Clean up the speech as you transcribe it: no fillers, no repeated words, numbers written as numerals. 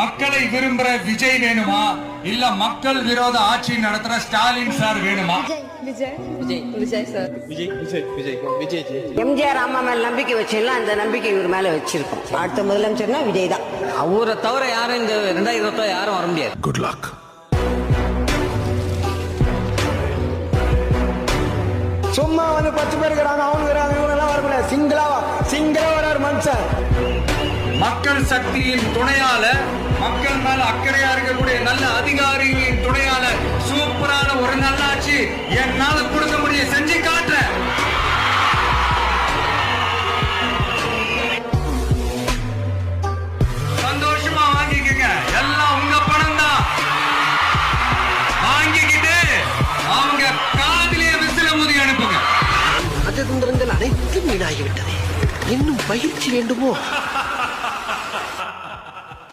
மக்களை விரும்புற விஜய் வேணுமா இல்ல மக்கள் விரோத ஆட்சி நடத்துற ஸ்டாலின் சார் வேணுமா? எம்ஜிஆர் அம்மா மேல நம்பிக்கை வச்சிடலாம், அந்த நம்பிக்கை இவர் மேல வச்சிருக்கோம். அடுத்த முதலமைச்சர்னா விஜய் தான். அவரை தவிர யாரும் இந்த 2020 யாரும் வர முடியாது. Good luck. சும்மா வந்து 10 பேர் இருக்கிறாங்க, அவங்க இவங்கெல்லாம் வரக்கூடாது. சிங்கிளா வராரு மனுஷன். மக்கள் சக்தியின் துணையால, மக்கள் மேல அக்கறையா இருக்கக்கூடிய நல்ல அதிகாரிகளின் துணையால சூப்பரான ஒரு நல்லாட்சி என்னால கொடுக்க முடியும், செஞ்சு காட்டுறேன். சந்தோஷமா வாங்கிக்கங்க, எல்லாம் உங்க பணம் தான். வாங்கிக்கிட்டு அவங்க காதிலே விசில முதி அனுப்புங்க. ராஜதந்திரங்கள் அனைத்தும் வீணாகிவிட்டது. இன்னும் பயிற்சி வேண்டுமோ?